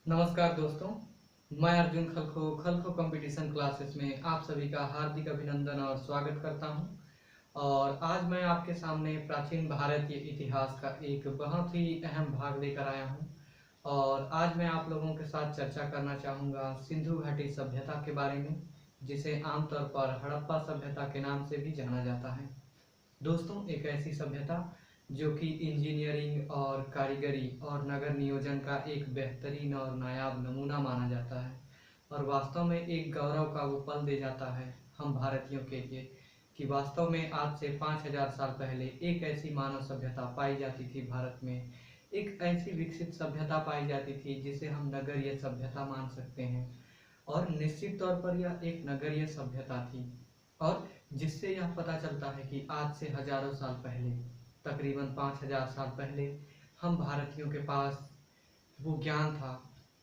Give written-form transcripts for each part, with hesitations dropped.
नमस्कार दोस्तों, मैं अर्जुन खलखो खलखो कंपटीशन क्लासेस में आप सभी का हार्दिक अभिनंदन और स्वागत करता हूं। और आज मैं आपके सामने प्राचीन भारतीय इतिहास का एक बहुत ही अहम भाग लेकर आया हूं। और आज मैं आप लोगों के साथ चर्चा करना चाहूँगा सिंधु घाटी सभ्यता के बारे में, जिसे आमतौर पर हड़प्पा सभ्यता के नाम से भी जाना जाता है। दोस्तों, एक ऐसी सभ्यता जो कि इंजीनियरिंग और कारीगरी और नगर नियोजन का एक बेहतरीन और नायाब नमूना माना जाता है, और वास्तव में एक गौरव का वो पल दे जाता है हम भारतीयों के लिए कि वास्तव में आज से 5000 साल पहले एक ऐसी मानव सभ्यता पाई जाती थी भारत में। एक ऐसी विकसित सभ्यता पाई जाती थी जिसे हम नगरीय सभ्यता मान सकते हैं, और निश्चित तौर पर यह एक नगरीय सभ्यता थी। और जिससे यह पता चलता है कि आज से हजारों साल पहले, तकरीबन 5000 साल पहले, हम भारतीयों के पास वो ज्ञान था,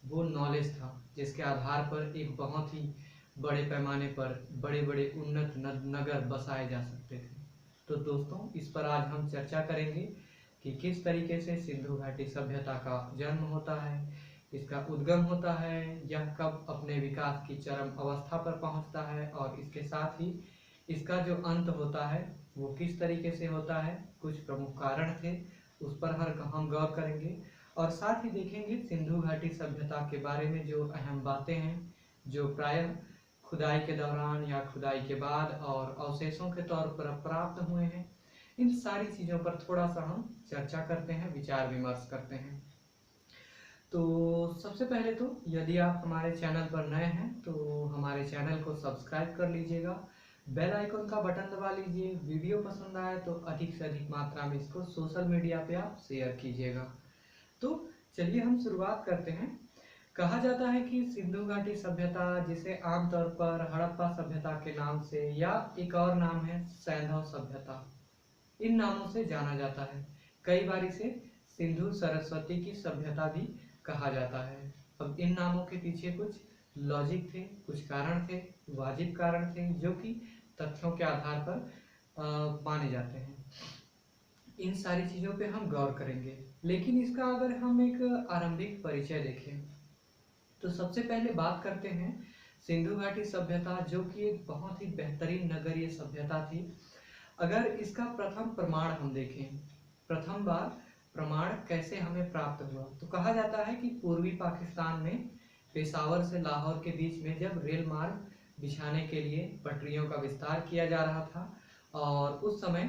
वो नॉलेज था, जिसके आधार पर एक बहुत ही बड़े पैमाने पर बड़े बड़े उन्नत नगर बसाए जा सकते थे। तो दोस्तों, इस पर आज हम चर्चा करेंगे कि किस तरीके से सिंधु घाटी सभ्यता का जन्म होता है, इसका उद्गम होता है, यह कब अपने विकास की चरम अवस्था पर पहुंचता है, और इसके साथ ही इसका जो अंत होता है वो किस तरीके से होता है। कुछ प्रमुख कारण थे, उस पर हम गौर करेंगे। और साथ ही देखेंगे सिंधु घाटी सभ्यता के बारे में जो अहम बातें हैं, जो प्रायः खुदाई के दौरान या खुदाई के बाद और अवशेषों के तौर पर प्राप्त हुए हैं। इन सारी चीज़ों पर थोड़ा सा हम चर्चा करते हैं, विचार विमर्श करते हैं। तो सबसे पहले तो यदि आप हमारे चैनल पर नए हैं तो हमारे चैनल को सब्सक्राइब कर लीजिएगा, बेल आइकन का बटन दबा लीजिए। वीडियो पसंद आए तो अधिक से अधिक मात्रा में इसको सोशल मीडिया पे आप शेयर कीजिएगा। तो चलिए हम शुरुआत करते हैं। कहा जाता है कि सिंधु घाटी सभ्यता, जिसे आमतौर पर हड़प्पा सभ्यता के नाम से या एक और नाम है सैंधव सभ्यता, इन नामों से जाना जाता है। कई बार इसे सिंधु सरस्वती की सभ्यता भी कहा जाता है। अब इन नामों के पीछे कुछ लॉजिक थे, कुछ कारण थे, वाजिब कारण थे, जो कि तथ्यों के आधार पर माने जाते हैं। इन सारी चीज़ों पे हम गौर करेंगे। लेकिन इसका अगर हम एक आरंभिक परिचय देखें तो सबसे पहले बात करते हैं सिंधु घाटी सभ्यता, जो कि एक बहुत ही बेहतरीन नगरीय सभ्यता थी। अगर इसका प्रथम प्रमाण हम देखें, प्रथम बार प्रमाण कैसे हमें प्राप्त हुआ, तो कहा जाता है कि पूर्वी पाकिस्तान में पेशावर से लाहौर के बीच में जब रेल मार्ग बिछाने के लिए पटरियों का विस्तार किया जा रहा था, और उस समय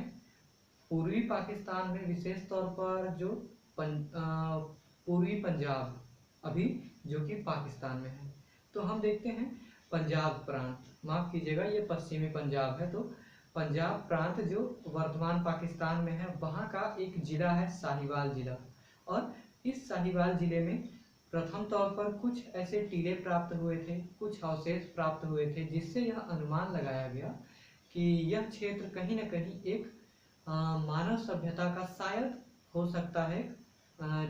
पूर्वी पाकिस्तान में विशेष तौर पर जो पूर्वी पंजाब, अभी जो कि पाकिस्तान में है, तो हम देखते हैं पंजाब प्रांत, माफ कीजिएगा ये पश्चिमी पंजाब है, तो पंजाब प्रांत जो वर्तमान पाकिस्तान में है, वहाँ का एक जिला है साहिवाल जिला। और इस साहिवाल जिले में प्रथम तौर पर कुछ ऐसे टीले प्राप्त हुए थे, कुछ अवशेष प्राप्त हुए थे, जिससे यह अनुमान लगाया गया कि यह क्षेत्र कहीं न कहीं एक मानव सभ्यता का शायद हो सकता है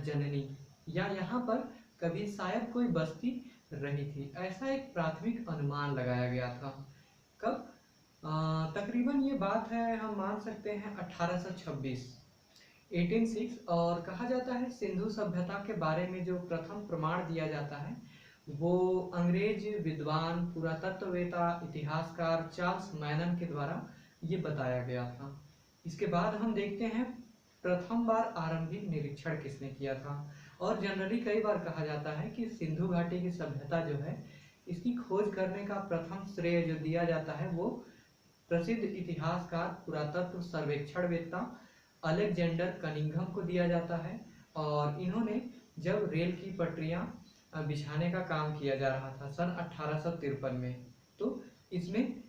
जननी, या यहाँ पर कभी शायद कोई बस्ती रही थी। ऐसा एक प्राथमिक अनुमान लगाया गया था। कब? तकरीबन ये बात है, हम मान सकते हैं 1826, 1806। और कहा जाता है सिंधु सभ्यता के बारे में जो प्रथम प्रमाण दिया जाता है वो अंग्रेज विद्वान, पुरातत्ववेता, इतिहासकार चार्ल्स मैनन के द्वारा ये बताया गया था। इसके बाद हम देखते हैं प्रथम बार आरंभिक निरीक्षण किसने किया था। और जनरली कई बार कहा जाता है कि सिंधु घाटी की सभ्यता जो है, इसकी खोज करने का प्रथम श्रेय जो दिया जाता है वो प्रसिद्ध इतिहासकार, पुरातत्व सर्वेक्षणवेत्ता अलेक्जेंडर कनिंघम को दिया जाता है। और इन्होंने जब रेल की पटरियां बिछाने का काम किया जा रहा था सन 1853 में, तो इसमें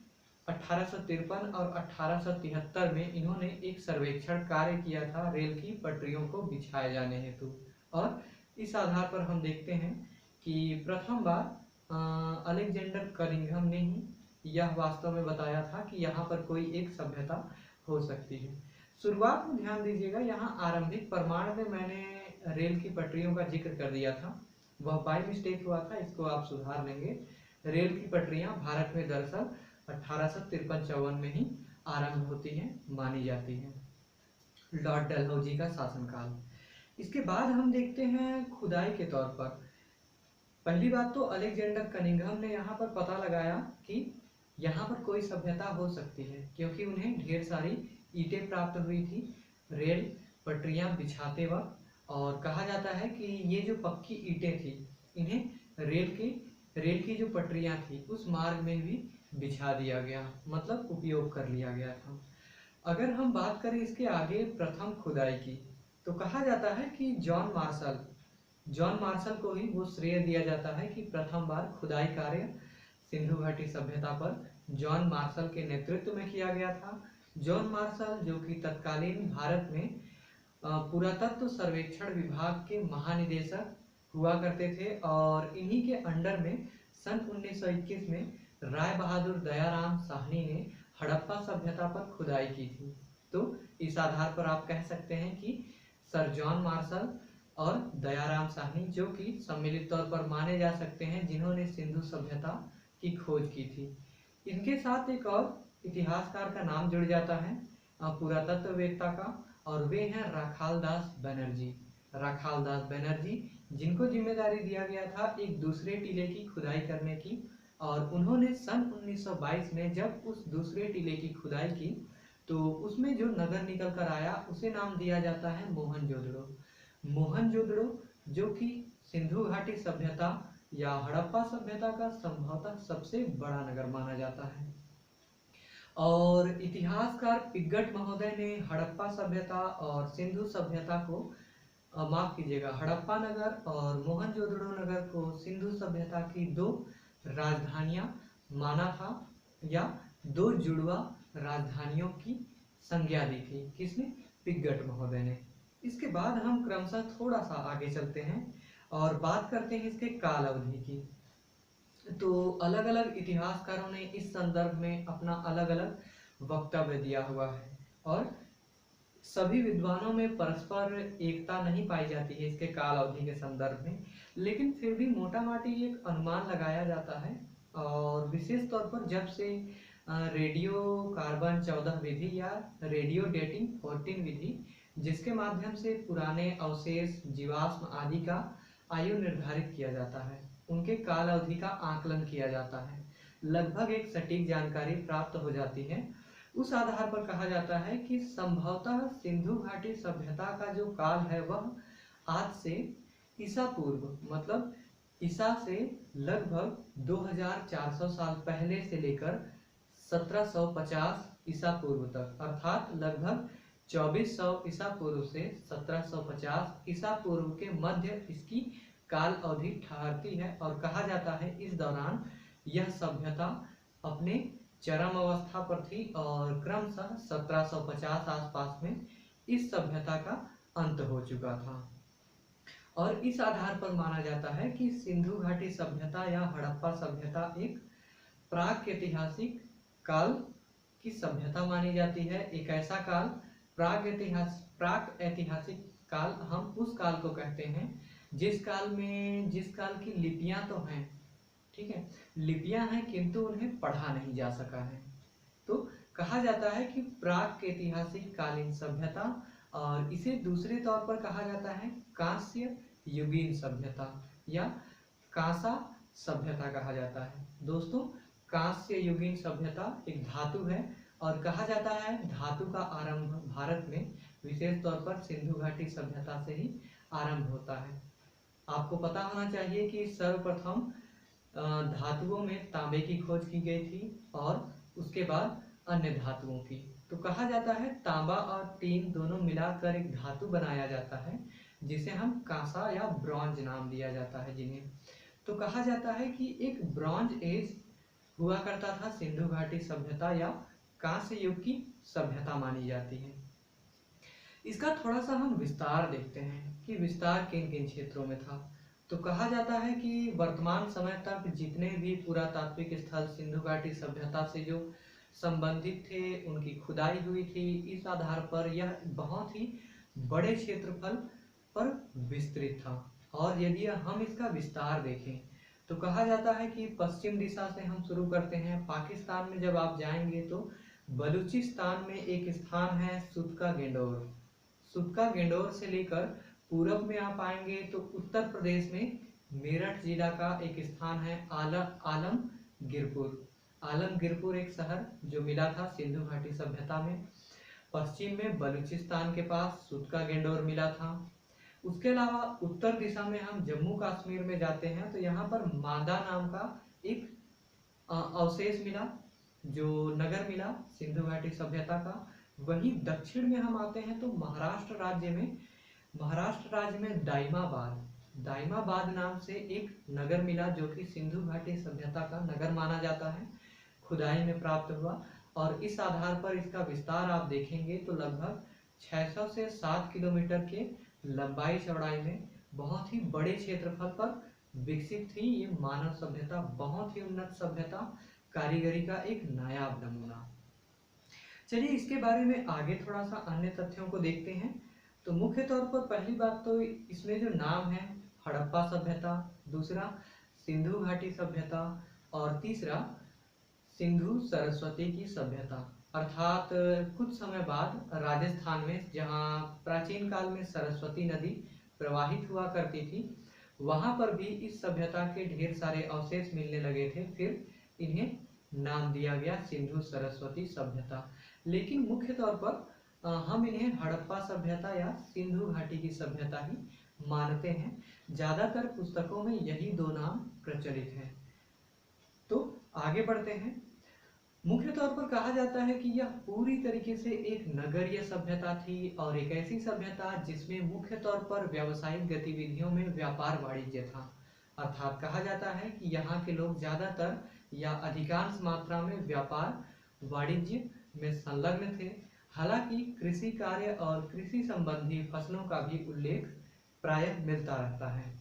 1853 और 1873 में इन्होंने एक सर्वेक्षण कार्य किया था रेल की पटरियों को बिछाए जाने हेतु। और इस आधार पर हम देखते हैं कि प्रथम बार अलेक्जेंडर कनिंघम ने ही यह वास्तव में बताया था कि यहाँ पर कोई एक सभ्यता हो सकती है। शुरुआत में ध्यान दीजिएगा, यहाँ आरंभिक प्रमाण में मैंने रेल की पटरियों का जिक्र कर दिया था, वह बाय मिस्टेक हुआ था, इसको आप सुधार लेंगे। रेल की पटरियां भारत में दरअसल 1853-54 में ही आरंभ होती हैं, मानी जाती हैं, लॉर्ड डलहौजी का शासनकाल। इसके बाद हम देखते हैं खुदाई के तौर पर पहली बात तो अलेक्जेंडर कनिंघम ने यहाँ पर पता लगाया कि यहाँ पर कोई सभ्यता हो सकती है, क्योंकि उन्हें ढेर सारी ईंटें प्राप्त हुई थी रेल पटरियां बिछाते वक्त। और कहा जाता है कि ये जो पक्की ईंटें थी इन्हें रेल की जो पटरियां थी उस मार्ग में भी बिछा दिया गया, मतलब उपयोग कर लिया गया था। अगर हम बात करें इसके आगे प्रथम खुदाई की, तो कहा जाता है कि जॉन मार्शल को ही वो श्रेय दिया जाता है कि प्रथम बार खुदाई कार्य सिंधु घाटी सभ्यता पर जॉन मार्शल के नेतृत्व में किया गया था। जॉन मार्शल जो कि तत्कालीन भारत में पुरातत्व सर्वेक्षण विभाग के महानिदेशक हुआ करते थे, और इन्हीं के अंडर में सन 1921 में राय बहादुर दयाराम साहनी ने हड़प्पा सभ्यता पर खुदाई की थी। तो इस आधार पर आप कह सकते हैं कि सर जॉन मार्शल और दयाराम साहनी जो कि सम्मिलित तौर पर माने जा सकते हैं जिन्होंने सिंधु सभ्यता की खोज की थी। इनके साथ एक और इतिहासकार का नाम जुड़ जाता है पुरातत्ववेत्ता का, और वे हैं राखालदास बनर्जी, जिनको जिम्मेदारी दिया गया था एक दूसरे टीले की खुदाई करने की। और उन्होंने सन 1922 में जब उस दूसरे टीले की खुदाई की तो उसमें जो नगर निकल कर आया उसे नाम दिया जाता है मोहनजोदड़ो, जो कि सिंधु घाटी सभ्यता या हड़प्पा सभ्यता का संभवतः सबसे बड़ा नगर माना जाता है। और इतिहासकार पिग्गट महोदय ने हड़प्पा सभ्यता और सिंधु सभ्यता को माफ कीजिएगा, हड़प्पा नगर और मोहनजोदड़ो नगर को सिंधु सभ्यता की दो राजधानियां माना था, या दो जुड़वा राजधानियों की संज्ञा दी थी। किसने? पिग्गट महोदय ने। इसके बाद हम क्रमशः थोड़ा सा आगे चलते हैं और बात करते हैं इसके काल अवधि की। तो अलग अलग इतिहासकारों ने इस संदर्भ में अपना अलग अलग वक्तव्य दिया हुआ है, और सभी विद्वानों में परस्पर एकता नहीं पाई जाती है इसके काल अवधि के संदर्भ में, लेकिन फिर भी मोटा माटी एक अनुमान लगाया जाता है। और विशेष तौर पर जब से रेडियो कार्बन 14 विधि या रेडियो डेटिंग 14 विधि, जिसके माध्यम से पुराने अवशेष जीवाश्म आदि का आयु निर्धारित किया जाता है, उनके काल अवधि का आकलन किया जाता है, लगभग एक सटीक जानकारी प्राप्त हो जाती है। उस आधार पर कहा जाता है कि संभवतः सिंधु घाटी सभ्यता का जो काल है वह आज से ईसा पूर्व, मतलब ईसा से लगभग 2400 साल पहले से लेकर 1750 ईसा पूर्व तक, अर्थात लगभग 2400 ईसा पूर्व से 1750 ईसा पूर्व के मध्य इसकी काल अवधि ठहरती है। और कहा जाता है इस दौरान यह सभ्यता अपने चरम अवस्था पर थी, और क्रमशः 1750 आसपास में इस सभ्यता का अंत हो चुका था। और इस आधार पर माना जाता है कि सिंधु घाटी सभ्यता या हड़प्पा सभ्यता एक प्राक ऐतिहासिक काल की सभ्यता मानी जाती है। एक ऐसा काल, प्राक ऐतिहासिक काल, हम उस काल को कहते हैं जिस काल की लिपियां तो हैं, ठीक है, लिपियां हैं किंतु उन्हें पढ़ा नहीं जा सका है, तो कहा जाता है कि प्राक ऐतिहासिक कालीन सभ्यता। और इसे दूसरे तौर पर कहा जाता है कांस्य युगीन सभ्यता या कांसा सभ्यता कहा जाता है। दोस्तों, कांस्य युगीन सभ्यता एक धातु है, और कहा जाता है धातु का आरंभ भारत में विशेष तौर पर सिंधु घाटी सभ्यता से ही आरंभ होता है। आपको पता होना चाहिए कि सर्वप्रथम धातुओं में तांबे की खोज की गई थी और उसके बाद अन्य धातुओं की। तो कहा जाता है तांबा और टीन दोनों मिलाकर एक धातु बनाया जाता है जिसे हम कांसा या ब्रॉन्ज नाम दिया जाता है जिन्हें। तो कहा जाता है कि एक ब्रॉन्ज एज हुआ करता था सिंधु घाटी सभ्यता या कांस्य युग की सभ्यता मानी जाती है। इसका थोड़ा सा हम विस्तार देखते हैं कि विस्तार किन किन क्षेत्रों में था। तो कहा जाता है कि वर्तमान समय तक जितने भी पुरातात्विक स्थल सिंधु घाटी सभ्यता से जो संबंधित थे उनकी खुदाई हुई थी। इस आधार पर यह बहुत ही बड़े क्षेत्रफल पर विस्तृत था। और यदि हम इसका विस्तार देखें तो कहा जाता है कि पश्चिम दिशा से हम शुरू करते हैं। पाकिस्तान में जब आप जाएंगे तो बलूचिस्तान में एक स्थान है सुतका गेंडोर से लेकर पूरब में आप आएंगे तो उत्तर प्रदेश में मेरठ जिला का एक स्थान है आलमगीरपुर। आलमगीरपुर एक शहर जो मिला था सिंधु घाटी सभ्यता में। पश्चिम में बलूचिस्तान के पास सुतका गेंडोर मिला था। उसके अलावा उत्तर दिशा में हम जम्मू कश्मीर में जाते हैं तो यहाँ पर मादा नाम का एक अवशेष मिला, जो नगर मिला सिंधु घाटी सभ्यता का। वहीं दक्षिण में हम आते हैं तो महाराष्ट्र राज्य में दाइमाबाद नाम से एक नगर मिला, जो कि सिंधु घाटी सभ्यता का नगर माना जाता है, खुदाई में प्राप्त हुआ। और इस आधार पर इसका विस्तार आप देखेंगे तो लगभग 600 से 7 किलोमीटर के लंबाई चौड़ाई में बहुत ही बड़े क्षेत्रफल पर विकसित थी ये मानव सभ्यता। बहुत ही उन्नत सभ्यता, कारीगरी का एक नायाब नमूना। चलिए इसके बारे में आगे थोड़ा सा अन्य तथ्यों को देखते हैं। तो मुख्य तौर पर पहली बात तो इसमें जो नाम है हड़प्पा सभ्यता, दूसरा सिंधु घाटी सभ्यता और तीसरा सिंधु सरस्वती की सभ्यता। अर्थात कुछ समय बाद राजस्थान में जहाँ प्राचीन काल में सरस्वती नदी प्रवाहित हुआ करती थी, वहां पर भी इस सभ्यता के ढेर सारे अवशेष मिलने लगे थे। फिर इन्हें नाम दिया गया सिंधु सरस्वती सभ्यता। लेकिन मुख्य तौर पर हम इन्हें हड़प्पा सभ्यता या सिंधु घाटी की सभ्यता ही मानते हैं। ज्यादातर पुस्तकों में यही दो नाम प्रचलित हैं। तो आगे बढ़ते हैं। मुख्य तौर पर कहा जाता है कि यह पूरी तरीके से एक नगरीय सभ्यता थी और एक ऐसी सभ्यता जिसमें मुख्य तौर पर व्यावसायिक गतिविधियों में व्यापार वाणिज्य था। अर्थात कहा जाता है कि यहाँ के लोग ज्यादातर या अधिकांश मात्रा में व्यापार वाणिज्य में संलग्न थे। हालांकि कृषि कार्य और कृषि संबंधी फसलों का भी उल्लेख प्रायः मिलता रहता है।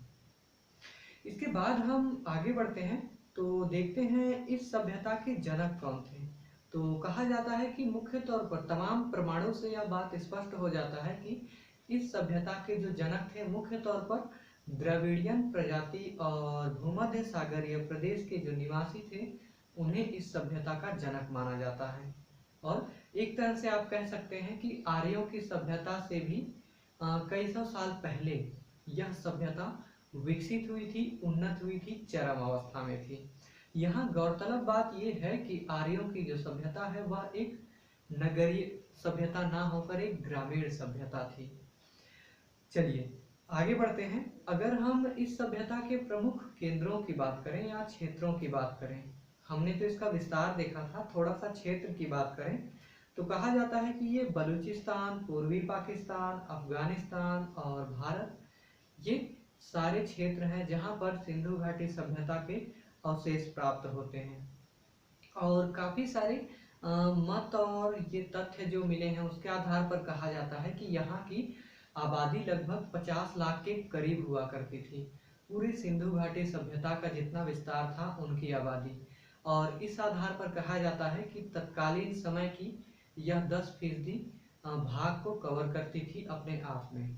इसके बाद हम आगे बढ़ते हैं तो देखते हैं इस सभ्यता के जनक कौन थे। तो कहा जाता है कि मुख्य तौर पर तमाम प्रमाणों से यह बात स्पष्ट हो जाता है कि इस सभ्यता के जो जनक थे मुख्य तौर पर द्रविड़ियन प्रजाति और भूमध्य सागरीय प्रदेश के जो निवासी थे उन्हें इस सभ्यता का जनक माना जाता है। और एक तरह से आप कह सकते हैं कि आर्यों की सभ्यता से भी कई सौ साल पहले यह सभ्यता विकसित हुई थी, उन्नत हुई थी, चरम अवस्था में थी। यहाँ गौरतलब बात यह है कि आर्यों की जो सभ्यता है वह एक नगरीय सभ्यता ना होकर एक ग्रामीण सभ्यता थी। चलिए आगे बढ़ते हैं। अगर हम इस सभ्यता के प्रमुख केंद्रों की बात करें या क्षेत्रों की बात करें, हमने तो इसका विस्तार देखा था, थोड़ा सा क्षेत्र की बात करें तो कहा जाता है कि ये बलूचिस्तान, पूर्वी पाकिस्तान, अफगानिस्तान और भारत, ये सारे क्षेत्र हैं जहां पर सिंधु घाटी सभ्यता के अवशेष प्राप्त होते हैं। और काफी सारे मत और ये तथ्य जो मिले हैं उसके आधार पर कहा जाता है कि यहाँ की आबादी लगभग 50 लाख के करीब हुआ करती थी। पूरी सिंधु घाटी सभ्यता का जितना विस्तार था उनकी आबादी। और इस आधार पर कहा जाता है कि तत्कालीन समय की यह 10% भाग को कवर करती थी अपने आप में।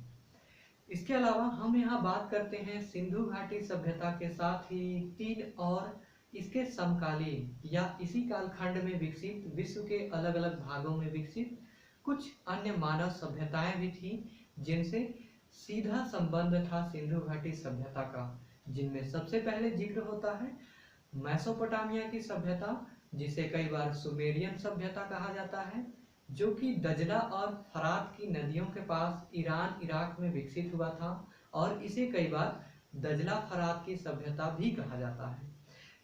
इसके अलावा हम यहाँ बात करते हैं सिंधु घाटी सभ्यता के साथ ही 3 और इसके समकालीन या इसी कालखंड में विकसित विश्व के अलग अलग भागों में विकसित कुछ अन्य मानव सभ्यताएं भी थी जिनसे सीधा संबंध था सिंधु घाटी सभ्यता का। जिनमें सबसे पहले जिक्र होता है मेसोपोटामिया की सभ्यता, जिसे कई बार सुमेरियन सभ्यता कहा जाता है, जो कि दजला और फरात की नदियों के पास ईरान इराक में विकसित हुआ था। और इसे कई बार दजला फरात की सभ्यता भी कहा जाता है।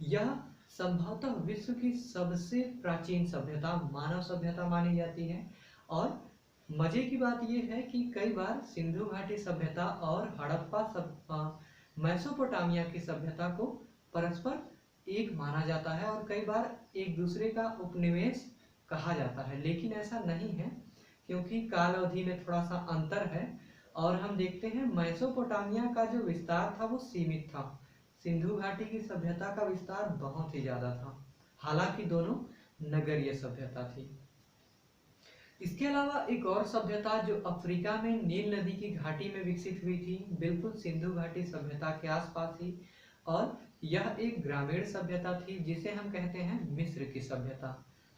यह संभवतः विश्व की सबसे प्राचीन सभ्यता, मानव सभ्यता मानी जाती है। और मजे की बात यह है कि कई बार सिंधु घाटी सभ्यता और हड़प्पा मेसोपोटामिया की सभ्यता को परस्पर एक माना जाता है और कई बार एक दूसरे का उपनिवेश कहा जाता है, लेकिन ऐसा नहीं है क्योंकि काल अवधि में थोड़ा सा अंतर है। और हम देखते हैं मेसोपोटामिया का जो विस्तार था वो सीमित था, सिंधु घाटी की सभ्यता का विस्तार बहुत ही ज्यादा था। हालांकि दोनों नगरीय सभ्यता थी। इसके अलावा एक और सभ्यता जो अफ्रीका में नील नदी की घाटी में विकसित हुई थी, बिल्कुल सिंधु घाटी सभ्यता के आसपास ही, और यह एक ग्रामीण सभ्यता थी जिसे हम कहते हैं मिस्र की सभ्यता।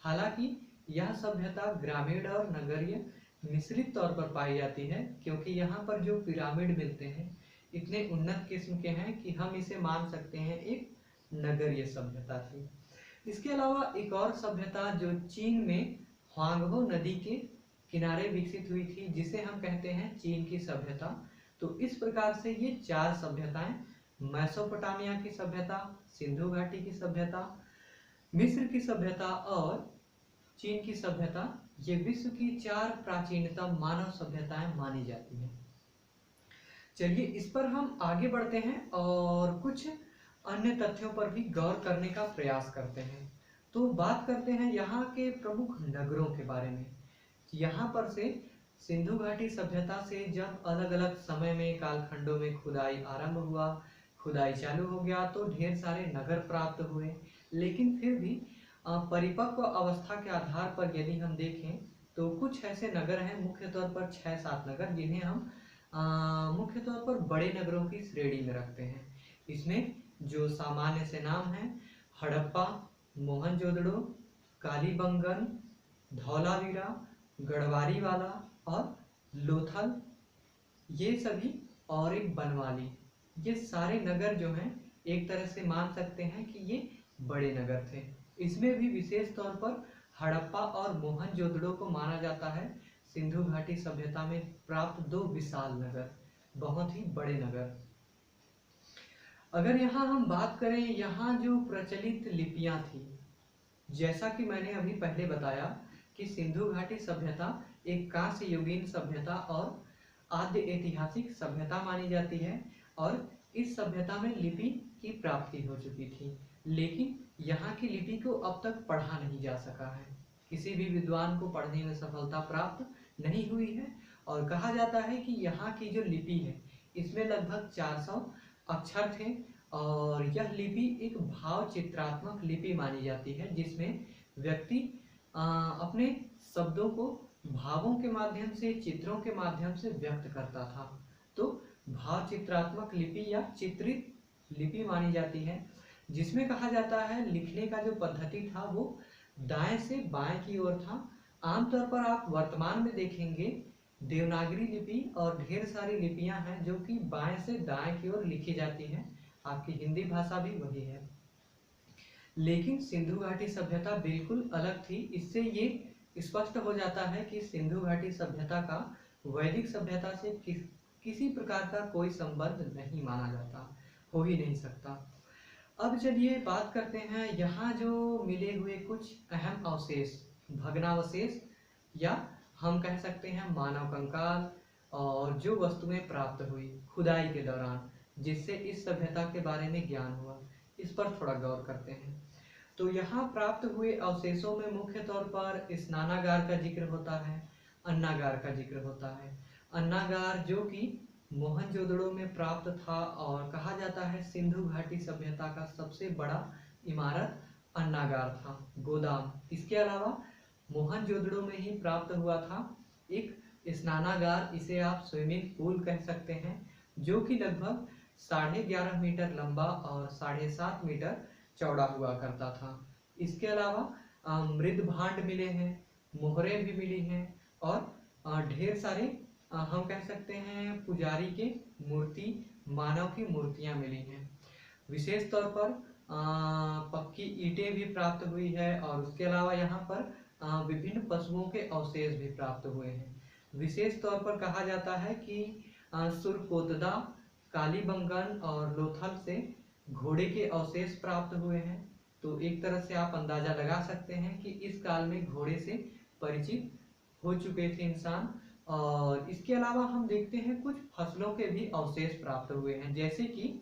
हालांकि यह सभ्यता ग्रामीण और नगरीय मिश्रित तौर पर पाई जाती है क्योंकि यहाँ पर जो पिरामिड मिलते हैं इतने उन्नत किस्म के हैं कि हम इसे मान सकते हैं एक नगरीय सभ्यता थी। इसके अलावा एक और सभ्यता जो चीन में ह्वांगहो नदी के किनारे विकसित हुई थी, जिसे हम कहते हैं चीन की सभ्यता। तो इस प्रकार से ये 4 सभ्यताएं, मेसोपोटामिया की सभ्यता, सिंधु घाटी की सभ्यता, मिस्र की सभ्यता और चीन की सभ्यता, ये विश्व की 4 प्राचीनतम मानव सभ्यताएं मानी जाती हैं। चलिए इस पर हम आगे बढ़ते हैं और कुछ अन्य तथ्यों पर भी गौर करने का प्रयास करते हैं। तो बात करते हैं यहाँ के प्रमुख नगरों के बारे में। यहाँ पर से सिंधु घाटी सभ्यता से जब अलग अलग समय में कालखंडों में खुदाई आरंभ हुआ, खुदाई चालू हो गया, तो ढेर सारे नगर प्राप्त हुए। लेकिन फिर भी परिपक्व अवस्था के आधार पर यदि हम देखें तो कुछ ऐसे नगर हैं, मुख्य तौर पर 6-7 नगर, जिन्हें हम मुख्य तौर पर बड़े नगरों की श्रेणी में रखते हैं। इसमें जो सामान्य से नाम हैं हड़प्पा, मोहनजोदड़ो, कालीबंगन, धौलावीरा, गढ़वारीवाला और लोथल, ये सभी, और एक बनवाली, ये सारे नगर जो हैं एक तरह से मान सकते हैं कि ये बड़े नगर थे। इसमें भी विशेष तौर पर हड़प्पा और मोहनजोदड़ो को माना जाता है सिंधु घाटी सभ्यता में प्राप्त 2 विशाल नगर, बहुत ही बड़े नगर। अगर यहाँ हम बात करें, यहाँ जो प्रचलित लिपियां थी, जैसा कि मैंने अभी पहले बताया कि सिंधु घाटी सभ्यता एक कांस्य युगीन सभ्यता और आद्य ऐतिहासिक सभ्यता मानी जाती है, और इस सभ्यता में लिपि की प्राप्ति हो चुकी थी। लेकिन यहाँ की लिपि को अब तक पढ़ा नहीं जा सका है, किसी भी विद्वान को पढ़ने में सफलता प्राप्त नहीं हुई है। और कहा जाता है कि यहाँ की जो लिपि है इसमें लगभग 400 अक्षर थे, और यह लिपि एक भाव चित्रात्मक लिपि मानी जाती है, जिसमें व्यक्ति अपने शब्दों को भावों के माध्यम से, चित्रों के माध्यम से व्यक्त करता था। तो भाव चित्रात्मक लिपि या चित्रित लिपि मानी जाती है, जिसमें कहा जाता है लिखने का जो पद्धति था वो दाएं से बाएं की ओर था। आमतौर पर आप वर्तमान में देखेंगे देवनागरी लिपि और ढेर सारी लिपियां हैं जो कि बाएं से दाएं की ओर लिखी जाती हैं। आपकी हिंदी भाषा भी वही है। लेकिन सिंधु घाटी सभ्यता बिल्कुल अलग थी। इससे ये स्पष्ट हो जाता है कि सिंधु घाटी सभ्यता का वैदिक सभ्यता से किसी प्रकार का कोई संबंध नहीं माना जाता, हो ही नहीं सकता। अब चलिए बात करते हैं यहाँ जो मिले हुए कुछ अहम अवशेष, भग्नावशेष, या हम कह सकते हैं मानव कंकाल, और जो वस्तुएं प्राप्त हुई खुदाई के दौरान, जिससे इस सभ्यता के बारे में ज्ञान हुआ, इस पर थोड़ा गौर करते हैं। तो यहाँ प्राप्त हुए अवशेषों में मुख्य तौर पर स्नानागार का जिक्र होता है, अन्नागार का जिक्र होता है। अन्नागार जो कि मोहनजोदड़ो में प्राप्त था, और कहा जाता है सिंधु घाटी सभ्यता का सबसे बड़ा इमारत अन्नागार था, गोदाम। इसके अलावा मोहनजोदड़ो में ही प्राप्त हुआ था एक स्नानागार, इसे आप स्विमिंग पूल कह सकते हैं, जो कि लगभग 11.5 मीटर लंबा और 7.5 मीटर चौड़ा हुआ करता था। इसके अलावा मृद भांड मिले हैं, मोहरें भी मिली हैं, और ढेर सारे हम कह सकते हैं पुजारी के मूर्ति, मानव की मूर्तियां मिली हैं। विशेष तौर पर पक्की ईंटें भी प्राप्त हुई है, और उसके अलावा यहाँ पर विभिन्न पशुओं के अवशेष भी प्राप्त हुए हैं। विशेष तौर पर कहा जाता है कि सुरकोतदा, कालीबंगन और लोथल से घोड़े के अवशेष प्राप्त हुए हैं। तो एक तरह से आप अंदाजा लगा सकते हैं कि इस काल में घोड़े से परिचित हो चुके थे इंसान। और इसके अलावा हम देखते हैं कुछ फसलों के भी अवशेष प्राप्त हुए हैं, जैसे कि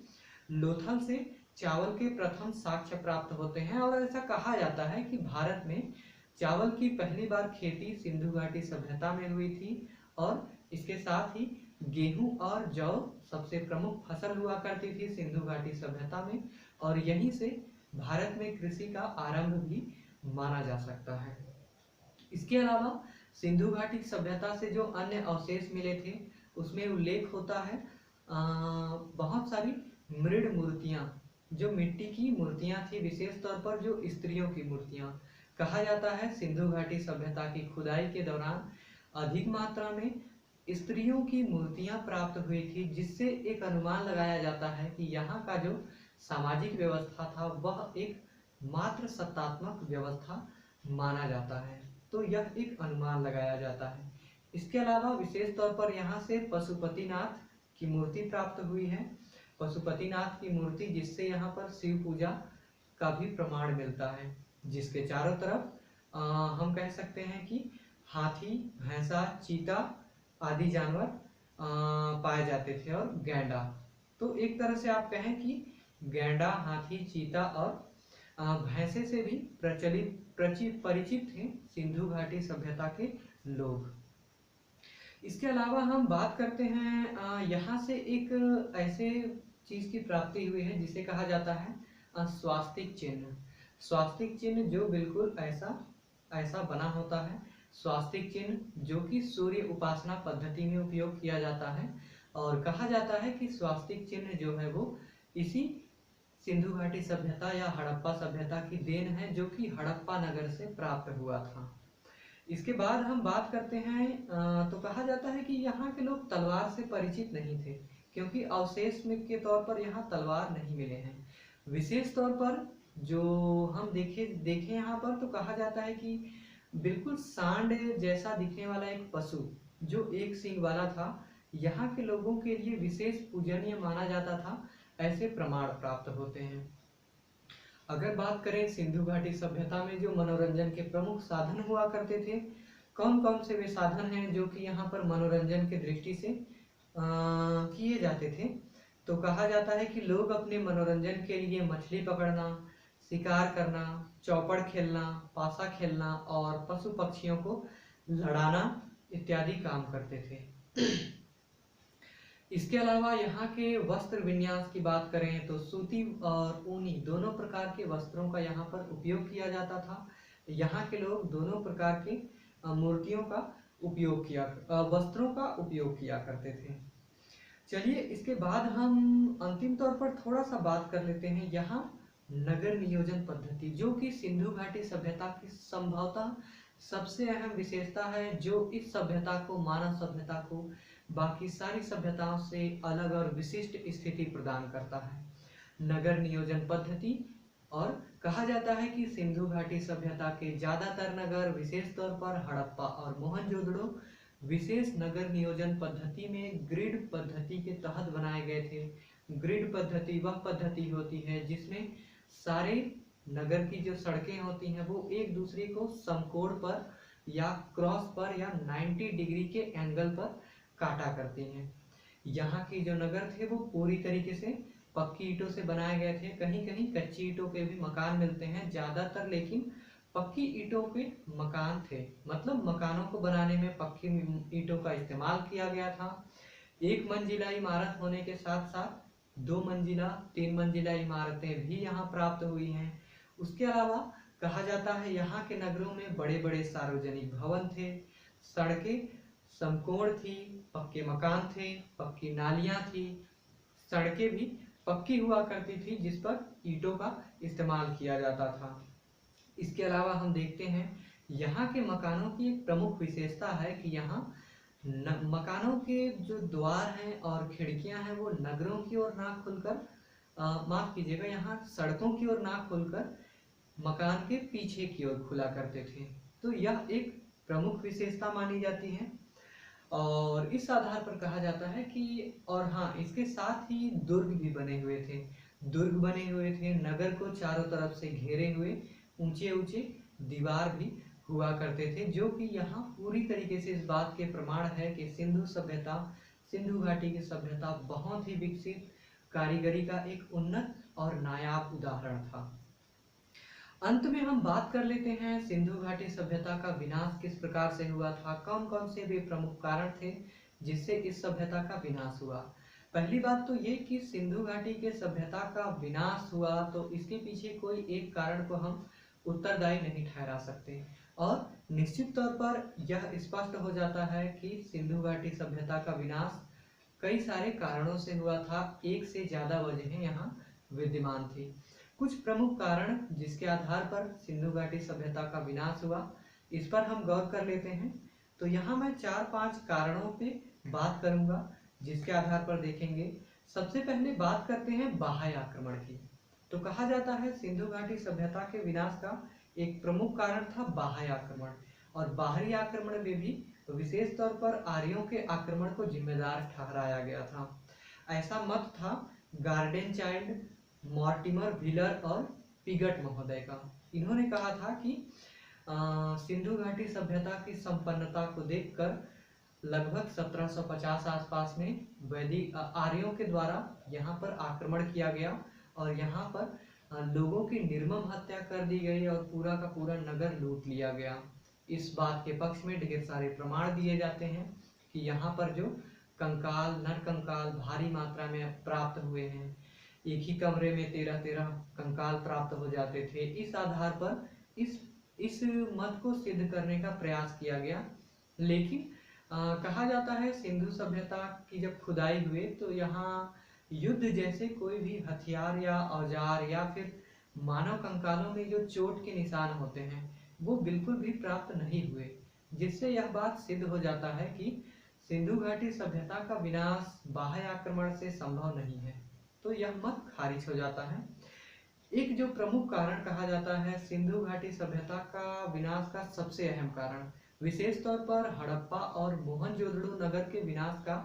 लोथल से चावल के प्रथम साक्ष्य प्राप्त होते हैं, और ऐसा कहा जाता है कि भारत में चावल की पहली बार खेती सिंधु घाटी सभ्यता में हुई थी, और इसके साथ ही गेहूं और जौ सबसे प्रमुख फसल हुआ करती थी सिंधु घाटी सभ्यता में, और यहीं से भारत में कृषि का आरंभ भी माना जा सकता है। इसके अलावा सिंधु घाटी सभ्यता से जो अन्य अवशेष मिले थे उसमें उल्लेख होता है बहुत सारी मृड मूर्तियां, जो मिट्टी की मूर्तियां थी, विशेष तौर पर जो स्त्रियों की मूर्तियां। कहा जाता है सिंधु घाटी सभ्यता की खुदाई के दौरान अधिक मात्रा में स्त्रियों की मूर्तियां प्राप्त हुई थी, जिससे एक अनुमान लगाया जाता है कि यहाँ का जो सामाजिक व्यवस्था था वह एक मात्र सत्तात्मक व्यवस्था माना जाता है। तो यह एक अनुमान लगाया जाता है। इसके अलावा विशेष तौर पर यहाँ से पशुपतिनाथ की मूर्ति प्राप्त हुई है। पशुपतिनाथ की मूर्ति, जिससे यहाँ पर शिव पूजा का भी प्रमाण मिलता है, जिसके चारों तरफ हम कह सकते हैं कि हाथी, भैंसा, चीता आदि जानवर पाए जाते थे, और गैंडा। तो एक तरह से आप कहें कि गैंडा, हाथी, चीता और भैंसे से भी परिचित थे सिंधु घाटी सभ्यता के लोग। इसके अलावा हम बात करते हैं, यहाँ से एक ऐसे चीज की प्राप्ति हुई है जिसे कहा जाता है स्वास्तिक चिन्ह। स्वास्तिक चिन्ह जो बिल्कुल ऐसा ऐसा बना होता है, स्वास्तिक चिन्ह जो कि सूर्य उपासना पद्धति में उपयोग किया जाता है, और कहा जाता है कि स्वास्तिक चिन्ह जो है वो इसी सिंधु घाटी सभ्यता या हड़प्पा सभ्यता की देन है, जो कि हड़प्पा नगर से प्राप्त हुआ था। इसके बाद हम बात करते हैं, तो कहा जाता है कि यहाँ के लोग तलवार से परिचित नहीं थे, क्योंकि अवशेष में के तौर पर यहाँ तलवार नहीं मिले हैं। विशेष तौर पर जो हम देखें यहाँ पर, तो कहा जाता है कि बिल्कुल सांड जैसा दिखने वाला एक पशु जो एक सींग वाला था, यहाँ के लोगों के लिए विशेष पूजनीय माना जाता था, ऐसे प्रमाण प्राप्त होते हैं। अगर बात करें सिंधु घाटी सभ्यता में जो मनोरंजन के प्रमुख साधन हुआ करते थे, कौन कौन से वे साधन हैं जो कि यहाँ पर मनोरंजन की दृष्टि से किए जाते थे, तो कहा जाता है कि लोग अपने मनोरंजन के लिए मछली पकड़ना, शिकार करना, चौपड़ खेलना, पासा खेलना और पशु पक्षियों को लड़ाना इत्यादि काम करते थे। इसके अलावा यहाँ के वस्त्र विन्यास की बात करें तो सूती और ऊनी दोनों प्रकार के वस्त्रों का यहाँ पर उपयोग किया जाता था। यहाँ के लोग दोनों प्रकार के मूर्तियों का उपयोग वस्त्रों का उपयोग किया करते थे। चलिए, इसके बाद हम अंतिम तौर पर थोड़ा सा बात कर लेते हैं यहाँ नगर नियोजन पद्धति, जो कि सिंधु घाटी सभ्यता की संभवतः सबसे अहम विशेषता है, जो इस सभ्यता को, मानव सभ्यता को बाकी सारी सभ्यताओं से अलग और विशिष्ट स्थिति प्रदान करता है। नगर नियोजन पद्धति, और कहा जाता है कि सिंधु घाटी सभ्यता के ज्यादातर नगर, विशेष तौर पर हड़प्पा और मोहनजोदड़ो, विशेष नगर नियोजन पद्धति में ग्रिड पद्धति के तहत बनाए गए थे। ग्रिड पद्धति वह पद्धति होती है जिसमें सारे नगर की जो सड़कें होती हैं वो एक दूसरे को समकोण पर या क्रॉस पर या 90 डिग्री के एंगल पर काटा करती हैं। यहाँ की जो नगर थे वो पूरी तरीके से पक्की ईंटों से बनाए गए थे। कहीं कहीं कच्ची ईंटों के भी मकान मिलते हैं, ज्यादातर लेकिन पक्की ईंटों के मकान थे। मतलब मकानों को बनाने में पक्की ईंटों का इस्तेमाल किया गया था। एक मंजिला इमारत होने के साथ साथ 2 मंजिला, 3 मंजिला इमारतें भी यहाँ प्राप्त हुई हैं। उसके अलावा कहा जाता है यहाँ के नगरों में बड़े बड़े सार्वजनिक भवन थे, सड़कें समकोण थी, पक्के मकान थे, पक्की नालियां थी, सड़कें भी पक्की हुआ करती थी जिस पर ईंटों का इस्तेमाल किया जाता था। इसके अलावा हम देखते हैं यहाँ के मकानों की एक प्रमुख विशेषता है कि यहाँ मकानों के जो द्वार हैं और खिड़कियां हैं वो नगरों की ओर ना खुलकर, माफ कीजिएगा, यहाँ सड़कों की ओर ना खुलकर मकान के पीछे की ओर खुला करते थे। तो यह एक प्रमुख विशेषता मानी जाती है, और इस आधार पर कहा जाता है कि, और हाँ, इसके साथ ही दुर्ग भी बने हुए थे। दुर्ग बने हुए थे, नगर को चारों तरफ से घेरे हुए ऊंचे ऊंचे दीवार भी हुआ करते थे, जो कि यहाँ पूरी तरीके से इस बात के प्रमाण है कि सिंधु घाटी की सभ्यता बहुत ही विकसित, कारीगरी का एक उन्नत और नायाब उदाहरण था। अंत में हम बात कर लेते हैं सिंधु घाटी सभ्यता का विनाश किस प्रकार से हुआ था, कौन कौन से वे प्रमुख कारण थे जिससे इस सभ्यता का विनाश हुआ। पहली बात तो ये कि सिंधु घाटी के सभ्यता का विनाश हुआ तो इसके पीछे कोई एक कारण को हम उत्तरदायी नहीं ठहरा सकते, और निश्चित तौर पर यह स्पष्ट हो जाता है कि सिंधु घाटी सभ्यता का विनाश कई सारे कारणों से हुआ था। एक से ज्यादा वजहें यहाँ विद्यमान थी। कुछ प्रमुख कारण जिसके आधार पर सिंधु घाटी सभ्यता का विनाश हुआ, इस पर हम गौर कर लेते हैं। तो यहाँ मैं 4-5 कारणों पे बात करूंगा, जिसके आधार पर देखेंगे। सबसे पहले बात करते हैं बाह्य आक्रमण की। तो कहा जाता है सिंधु घाटी सभ्यता के विनाश का एक प्रमुख कारण था बाह्य आक्रमण, और बाहरी आक्रमण में भी विशेष तौर पर आर्यों के आक्रमण को जिम्मेदार ठहराया गया था। ऐसा मत था गार्डन चाइल्ड, मॉर्टिमर व्हीलर और पिगट महोदय का। इन्होंने कहा था कि सिंधु घाटी सभ्यता की संपन्नता को देखकर लगभग 1750 आसपास में वैदिक आर्यों के द्वारा यहाँ पर आक्रमण किया गया, और यहाँ पर लोगों की निर्मम हत्या कर दी गई और पूरा का पूरा नगर लूट लिया गया। इस बात के पक्ष में ढेर सारे प्रमाण दिए जाते हैं कि यहाँ पर जो कंकाल, नरकंकाल भारी मात्रा में प्राप्त हुए हैं। एक ही कमरे में 13-13 कंकाल प्राप्त हो जाते थे। इस आधार पर इस मत को सिद्ध करने का प्रयास किया गया। लेकिन कहा जाता है सिंधु सभ्यता की जब खुदाई हुई तो यहाँ युद्ध जैसे कोई भी हथियार या औजार या फिर मानव कंकालों में जो चोट के निशान होते हैं वो बिल्कुल भी प्राप्त नहीं हुए, जिससे यह बात सिद्ध हो जाता है कि सिंधु घाटी सभ्यता का विनाश बाह्य आक्रमण से संभव नहीं है। तो यह मत खारिज हो जाता है। एक जो प्रमुख कारण कहा जाता है सिंधु घाटी सभ्यता का विनाश का सबसे अहम कारण, विशेष तौर पर हड़प्पा और मोहनजोदड़ो नगर के विनाश का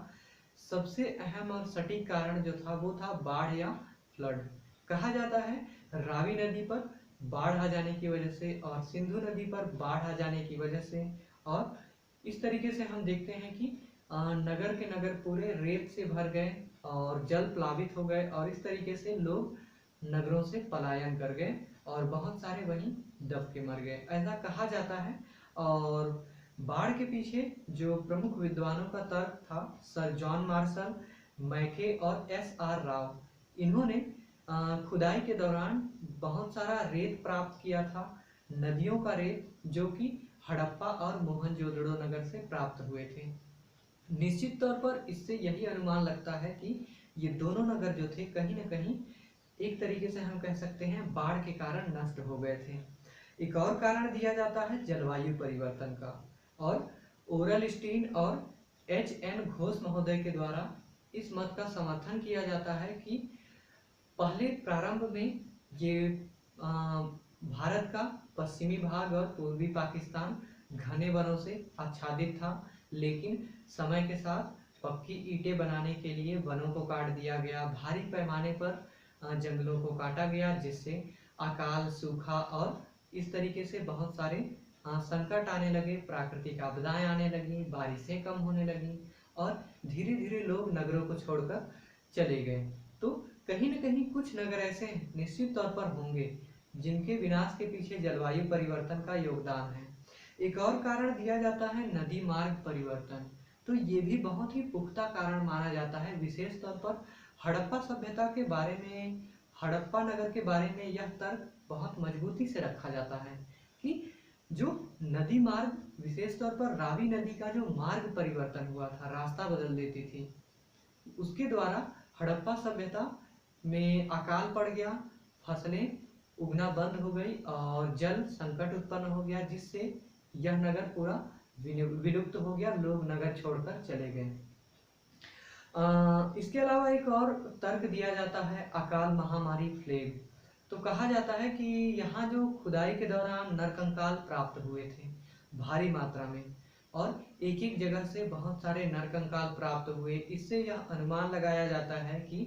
सबसे अहम और सटीक कारण जो था वो था बाढ़ या फ्लड। कहा जाता है रावी नदी पर बाढ़ आ जाने की वजह से और सिंधु नदी पर बाढ़ आ जाने की वजह से, और इस तरीके से हम देखते हैं कि नगर के नगर पूरे रेत से भर गए और जल प्लावित हो गए, और इस तरीके से लोग नगरों से पलायन कर गए और बहुत सारे वहीं दब के मर गए, ऐसा कहा जाता है। और बाढ़ के पीछे जो प्रमुख विद्वानों का तर्क था सर जॉन मार्शल, मैके और एस.आर. राव, इन्होंने खुदाई के दौरान बहुत सारा रेत प्राप्त किया था, नदियों का रेत, जो कि हड़प्पा और मोहनजोदड़ो नगर से प्राप्त हुए थे। निश्चित तौर पर इससे यही अनुमान लगता है कि ये दोनों नगर जो थे कहीं न कहीं एक तरीके से हम कह सकते हैं बाढ़ के कारण नष्ट हो गए थे। एक और कारण दिया जाता है जलवायु परिवर्तन का, और ओरल स्टीन और H.N. घोष महोदय के द्वारा इस मत का समर्थन किया जाता है कि पहले प्रारंभ में ये भारत का पश्चिमी भाग और पूर्वी पाकिस्तान घने वनों से आच्छादित था, लेकिन समय के साथ पक्की ईंटें बनाने के लिए वनों को काट दिया गया, भारी पैमाने पर जंगलों को काटा गया, जिससे अकाल, सूखा और इस तरीके से बहुत सारे संकट आने लगे, प्राकृतिक आपदाएं आने लगी, बारिशें कम होने लगी और धीरे धीरे लोग नगरों को छोड़कर चले गए। तो कहीं न कहीं कुछ नगर ऐसे निश्चित तौर पर होंगे जिनके विनाश के पीछे जलवायु परिवर्तन का योगदान है। एक और कारण दिया जाता है नदी मार्ग परिवर्तन। तो ये भी बहुत ही पुख्ता कारण माना जाता है, विशेष तौर पर हड़प्पा सभ्यता के बारे में, हड़प्पा नगर के बारे में यह तर्क बहुत मजबूती से रखा जाता है कि जो नदी मार्ग, विशेष तौर पर रावी नदी का जो मार्ग परिवर्तन हुआ था, रास्ता बदल देती थी, उसके द्वारा हड़प्पा सभ्यता में अकाल पड़ गया, फसलें उगना बंद हो गई और जल संकट उत्पन्न हो गया, जिससे यह नगर पूरा विलुप्त हो गया, लोग नगर छोड़कर चले गए। इसके अलावा एक और तर्क दिया जाता है अकाल, महामारी, प्लेग। तो कहा जाता है कि यहाँ जो खुदाई के दौरान नरकंकाल प्राप्त हुए थे भारी मात्रा में, और एक एक जगह से बहुत सारे नरकंकाल प्राप्त हुए, इससे यह अनुमान लगाया जाता है कि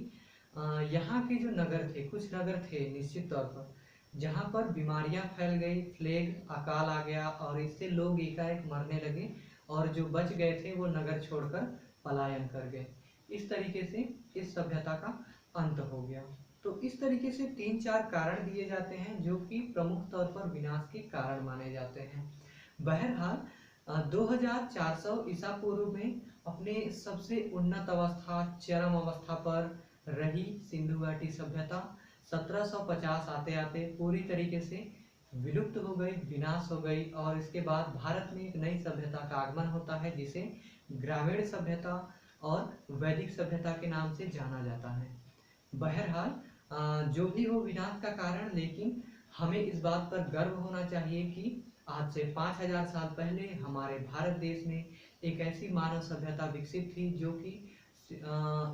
यहाँ के जो नगर थे, कुछ नगर थे निश्चित तौर पर जहाँ पर बीमारियां फैल गई, प्लेग, अकाल आ गया और इससे लोग एकाएक मरने लगे, और जो बच गए थे वो नगर छोड़कर पलायन कर गए। इस तरीके से इस सभ्यता का अंत हो गया। तो इस तरीके से 3-4 कारण दिए जाते हैं जो कि प्रमुख तौर पर विनाश के कारण माने जाते हैं। बहरहाल 2400 ईसा पूर्व में अपने सबसे उन्नत अवस्था, चरम अवस्था पर रही सिंधु घाटी सभ्यता 1750 आते आते पूरी तरीके से विलुप्त हो गई, विनाश हो गई, और इसके बाद भारत में एक नई सभ्यता का आगमन होता है जिसे ग्रामीण सभ्यता और वैदिक सभ्यता के नाम से जाना जाता है। बहरहाल जो भी हो विनाश का कारण, लेकिन हमें इस बात पर गर्व होना चाहिए कि आज से 5000 साल पहले हमारे भारत देश में एक ऐसी मानव सभ्यता विकसित थी जो कि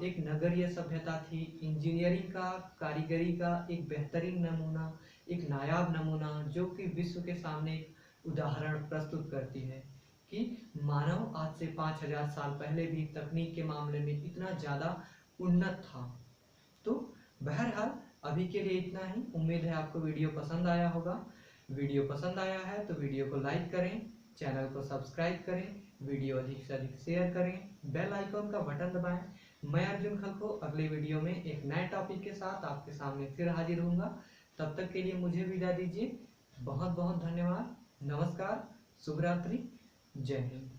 एक नगरीय सभ्यता थी, इंजीनियरिंग का, कारीगरी का एक बेहतरीन नमूना, एक नायाब नमूना, जो कि विश्व के सामने एक उदाहरण प्रस्तुत करती है कि मानव आज से 5000 साल पहले भी तकनीक के मामले में इतना ज़्यादा उन्नत था। तो बहरहाल अभी के लिए इतना ही। उम्मीद है आपको वीडियो पसंद आया होगा। वीडियो पसंद आया है तो वीडियो को लाइक करें, चैनल को सब्सक्राइब करें, वीडियो अधिक से अधिक शेयर करें, बेल आइकॉन का बटन दबाएं। मैं अर्जुन खलखो अगले वीडियो में एक नए टॉपिक के साथ आपके सामने फिर हाजिर होऊंगा। तब तक के लिए मुझे विदा दीजिए। बहुत बहुत धन्यवाद। नमस्कार, शुभ रात्रि, जय हिंद।